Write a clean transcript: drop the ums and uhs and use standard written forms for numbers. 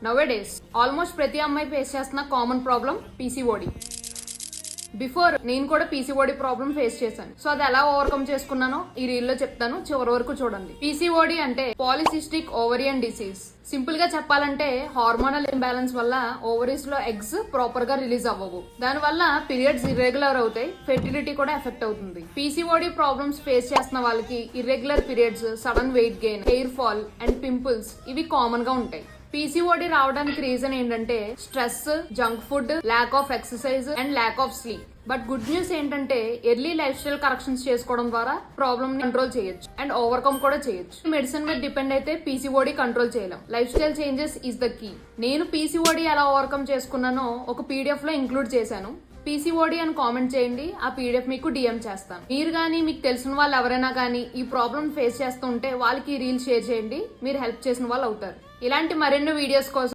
Nowadays almost ప్రతి అమ్మాయి face చేస్తున్న కామన్ ప్రాబ్లం పీసీఓడి. బిఫోర్ నేను కూడా పీసీఓడి ప్రాబ్లం ఫేస్ చేశాను. సో అది ఎలా ఓవర్కమ్ చేసుకున్నానో ఈ రీల్ లో చెప్తాను, చివరి వరకు చూడండి. పీసీఓడి అంటే పాలిసిస్టిక్ ఓవరియన్ డిసీజ్. సింపుల్ గా చెప్పాలంటే హార్మోనల్ ఇంబ్యాలెన్స్ వల్ల ఓవరీస్ లో ఎగ్స్ ప్రాపర్ గా రిలీజ్ అవ్వవు. దాని వల్ల పీరియడ్స్ ఇర్రెగ్యులర్ అవుతాయి, ఫెర్టిలిటీ కూడా ఎఫెక్ట్ అవుతుంది. పీసీఓడి ప్రాబ్లమ్స్ ఫేస్ చేస్తున్న వాళ్ళకి irregular periods, sudden weight gain, hair fall and pimples ఇవి కామన్ గా ఉంటాయి. పీసీఓడి రావడానికి రీజన్ ఏంటంటే stress, junk food, lack of exercise and lack of sleep. But good news ఏంటంటే ఎర్లీ లైఫ్ స్టైల్ కరెక్షన్స్ చేసుకోవడం ద్వారా ప్రాబ్లమ్ ని కంట్రోల్ చేయొచ్చు అండ్ ఓవర్కమ్ కూడా చేయొచ్చు. మెడిసిన్ మీద డిపెండ్ అయితే పీసీఓడి కంట్రోల్ చేయలేం. Lifestyle changes is the key. నేను పీసీఓడి ఎలా ఓవర్కమ్ చేసుకున్నానో ఒక పీడిఎఫ్ లో ఇంక్లూడ్ చేశాను. పీసీఓడి అని కామెంట్ చేయండి, ఆ పీడిఎఫ్ మీకు డిఎం చేస్తాను. మీరు కానీ మీకు తెలిసిన వాళ్ళు ఎవరైనా కానీ ఈ ప్రాబ్లం ఫేస్ చేస్తుంటే వాళ్ళకి రీల్ షేర్ చేయండి, మీరు హెల్ప్ చేసిన వాళ్ళు అవుతారు. ఇలాంటి మరెన్నో వీడియోస్ కోసం